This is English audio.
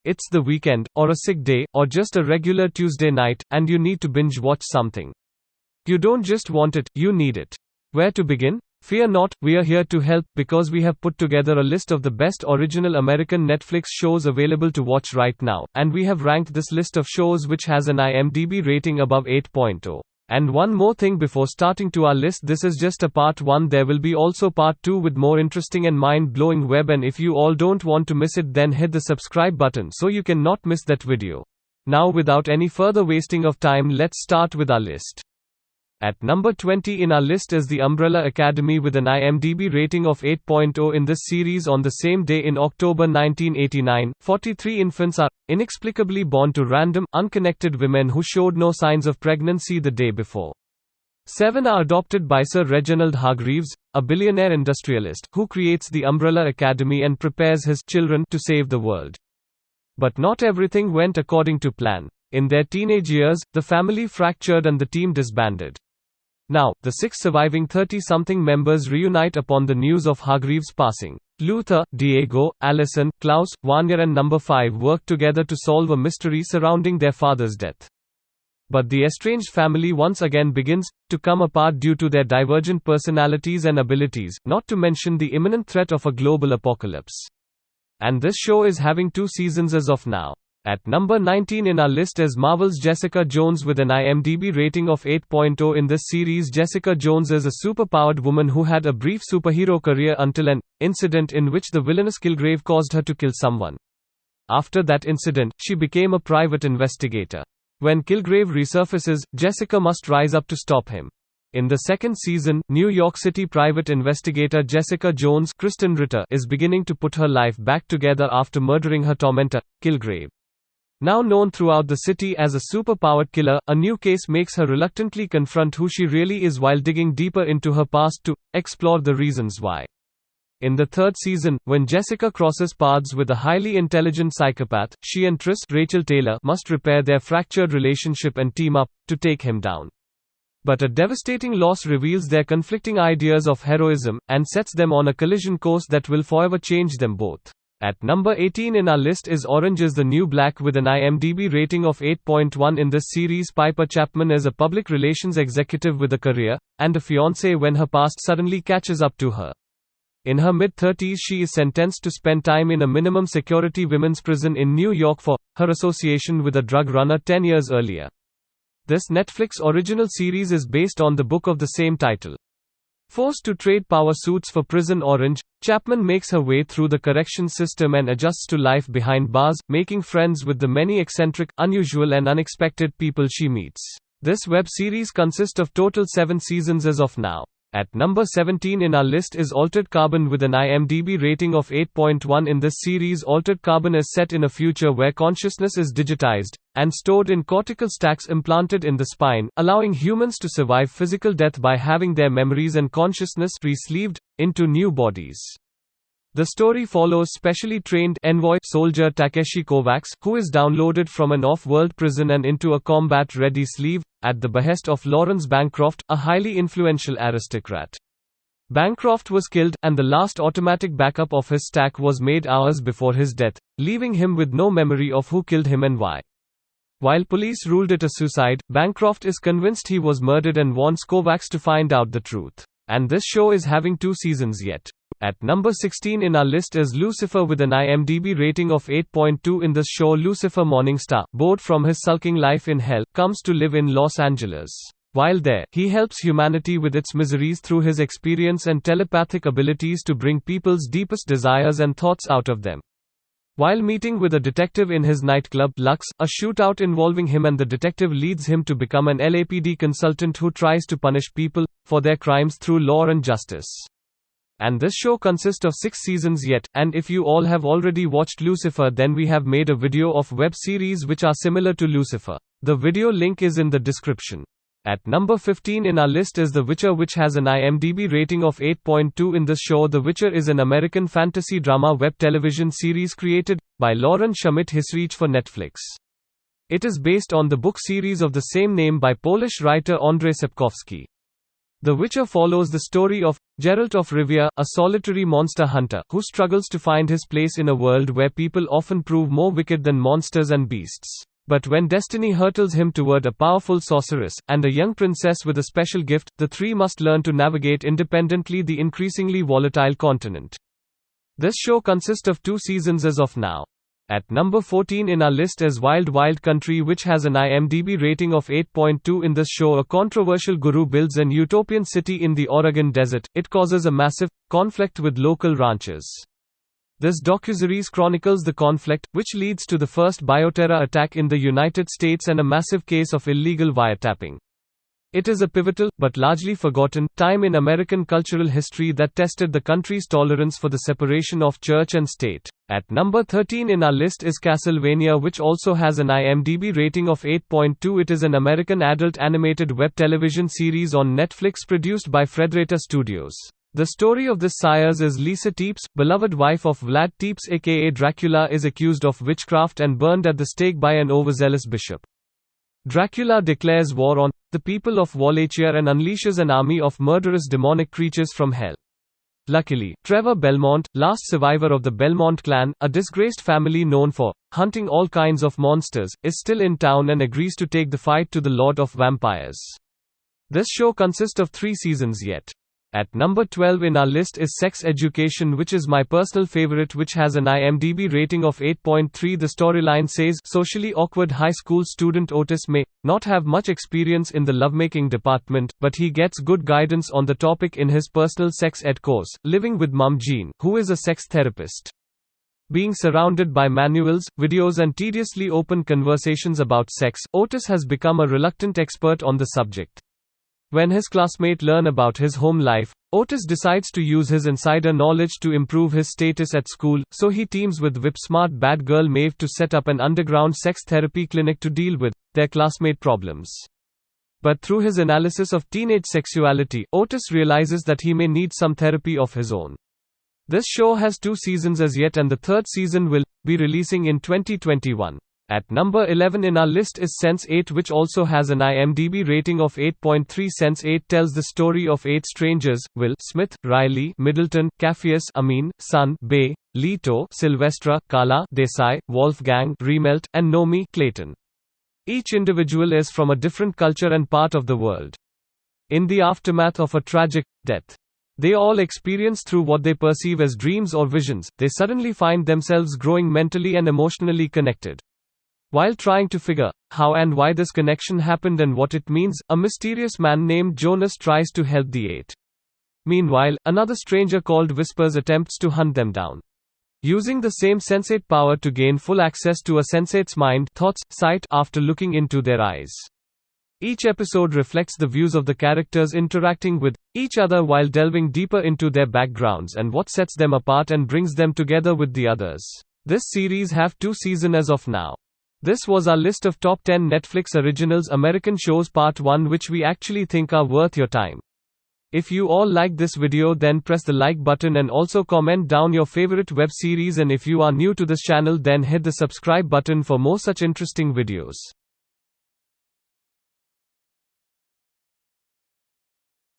It's the weekend, or a sick day, or just a regular Tuesday night, and you need to binge watch something. You don't just want it, you need it. Where to begin? Fear not, we are here to help, because we have put together a list of the best original American Netflix shows available to watch right now, and we have ranked this list of shows which has an IMDb rating above 8.0. And one more thing before starting to our list, this is just a part 1, there will be also part 2 with more interesting and mind-blowing web, and if you all don't want to miss it, then hit the subscribe button so you can not miss that video. Now without any further wasting of time, let's start with our list. At number 20 in our list is The Umbrella Academy with an IMDb rating of 8.0. In this series, on the same day in October 1989, 43 infants are inexplicably born to random, unconnected women who showed no signs of pregnancy the day before. 7 are adopted by Sir Reginald Hargreaves, a billionaire industrialist, who creates the Umbrella Academy and prepares his children to save the world. But not everything went according to plan. In their teenage years, the family fractured and the team disbanded. Now, the 6 surviving 30-something members reunite upon the news of Hargreaves' passing. Luther, Diego, Allison, Klaus, Vanya and Number 5 work together to solve a mystery surrounding their father's death. But the estranged family once again begins to come apart due to their divergent personalities and abilities, not to mention the imminent threat of a global apocalypse. And this show is having 2 seasons as of now. At number 19 in our list is Marvel's Jessica Jones with an IMDb rating of 8.0. In this series, Jessica Jones is a superpowered woman who had a brief superhero career until an incident in which the villainous Kilgrave caused her to kill someone. After that incident, she became a private investigator. When Kilgrave resurfaces, Jessica must rise up to stop him. In the second season, New York City private investigator Jessica Jones, Kristen Ritter, is beginning to put her life back together after murdering her tormentor, Kilgrave. Now known throughout the city as a superpowered killer, a new case makes her reluctantly confront who she really is while digging deeper into her past to explore the reasons why. In the third season, when Jessica crosses paths with a highly intelligent psychopath, she and Rachel Taylor, must repair their fractured relationship and team up to take him down. But a devastating loss reveals their conflicting ideas of heroism, and sets them on a collision course that will forever change them both. At number 18 in our list is Orange is the New Black with an IMDb rating of 8.1. In this series, Piper Chapman is a public relations executive with a career and a fiancé when her past suddenly catches up to her. In her mid-30s, she is sentenced to spend time in a minimum security women's prison in New York for her association with a drug runner 10 years earlier. This Netflix original series is based on the book of the same title. Forced to trade power suits for Prison Orange, Chapman makes her way through the correction system and adjusts to life behind bars, making friends with the many eccentric, unusual and unexpected people she meets. This web series consists of total 7 seasons as of now. At number 17 in our list is Altered Carbon with an IMDb rating of 8.1. In this series, Altered Carbon is set in a future where consciousness is digitized and stored in cortical stacks implanted in the spine, allowing humans to survive physical death by having their memories and consciousness re-sleeved into new bodies. The story follows specially trained envoy soldier Takeshi Kovacs, who is downloaded from an off-world prison and into a combat-ready sleeve, at the behest of Lawrence Bancroft, a highly influential aristocrat. Bancroft was killed, and the last automatic backup of his stack was made hours before his death, leaving him with no memory of who killed him and why. While police ruled it a suicide, Bancroft is convinced he was murdered and wants Kovacs to find out the truth. And this show is having 2 seasons yet. At number 16 in our list is Lucifer with an IMDb rating of 8.2. In this show, Lucifer Morningstar, bored from his sulking life in hell, comes to live in Los Angeles. While there, he helps humanity with its miseries through his experience and telepathic abilities to bring people's deepest desires and thoughts out of them. While meeting with a detective in his nightclub, Lux, a shootout involving him and the detective leads him to become an LAPD consultant who tries to punish people for their crimes through law and justice. And this show consists of 6 seasons yet, and if you all have already watched Lucifer, then we have made a video of web series which are similar to Lucifer. The video link is in the description. At number 15 in our list is The Witcher, which has an IMDb rating of 8.2. In this show, The Witcher is an American fantasy drama web television series created by Lauren Schmidt-Hissrich for Netflix. It is based on the book series of the same name by Polish writer Andrzej Sapkowski. The Witcher follows the story of Geralt of Rivia, a solitary monster hunter, who struggles to find his place in a world where people often prove more wicked than monsters and beasts. But when destiny hurtles him toward a powerful sorceress, and a young princess with a special gift, the three must learn to navigate independently the increasingly volatile continent. This show consists of 2 seasons as of now. At number 14 in our list is Wild Wild Country, which has an IMDb rating of 8.2. In this show, a controversial guru builds an utopian city in the Oregon desert. It causes a massive conflict with local ranchers. This docuseries chronicles the conflict, which leads to the first bioterror attack in the United States and a massive case of illegal wiretapping. It is a pivotal, but largely forgotten, time in American cultural history that tested the country's tolerance for the separation of church and state. At number 13 in our list is Castlevania, which also has an IMDb rating of 8.2. It is an American adult animated web television series on Netflix produced by Frederator Studios. The story of this sires is Lisa Teeps, beloved wife of Vlad Teeps aka Dracula, is accused of witchcraft and burned at the stake by an overzealous bishop. Dracula declares war on the people of Wallachia and unleashes an army of murderous demonic creatures from hell. Luckily, Trevor Belmont, last survivor of the Belmont clan, a disgraced family known for hunting all kinds of monsters, is still in town and agrees to take the fight to the Lord of Vampires. This show consists of 3 seasons yet. At number 12 in our list is Sex Education, which is my personal favorite, which has an IMDb rating of 8.3. The storyline says socially awkward high school student Otis may not have much experience in the lovemaking department, but he gets good guidance on the topic in his personal sex ed course, living with Mum Jean, who is a sex therapist. Being surrounded by manuals, videos and tediously open conversations about sex, Otis has become a reluctant expert on the subject. When his classmates learn about his home life, Otis decides to use his insider knowledge to improve his status at school, so he teams with whip-smart bad girl Maeve to set up an underground sex therapy clinic to deal with their classmate problems. But through his analysis of teenage sexuality, Otis realizes that he may need some therapy of his own. This show has 2 seasons as yet, and the 3rd season will be releasing in 2021. At number 11 in our list is Sense8, which also has an IMDb rating of 8.3. Sense8 tells the story of 8 strangers: Will Smith, Riley Middleton, Cassius Amin, Sun Bay, Leto Sylvestra, Kala Desai, Wolfgang Riemelt, and Nomi Clayton. Each individual is from a different culture and part of the world. In the aftermath of a tragic death they all experience through what they perceive as dreams or visions, they suddenly find themselves growing mentally and emotionally connected. While trying to figure how and why this connection happened and what it means, a mysterious man named Jonas tries to help the 8. Meanwhile, another stranger called Whispers attempts to hunt them down, using the same Sense8 power to gain full access to a Sense8's mind, thoughts, sight after looking into their eyes. Each episode reflects the views of the characters interacting with each other while delving deeper into their backgrounds and what sets them apart and brings them together with the others. This series have 2 seasons as of now. This was our list of top 10 Netflix originals American shows part 1 which we actually think are worth your time. If you all liked this video, then press the like button and also comment down your favorite web series, and if you are new to this channel then hit the subscribe button for more such interesting videos.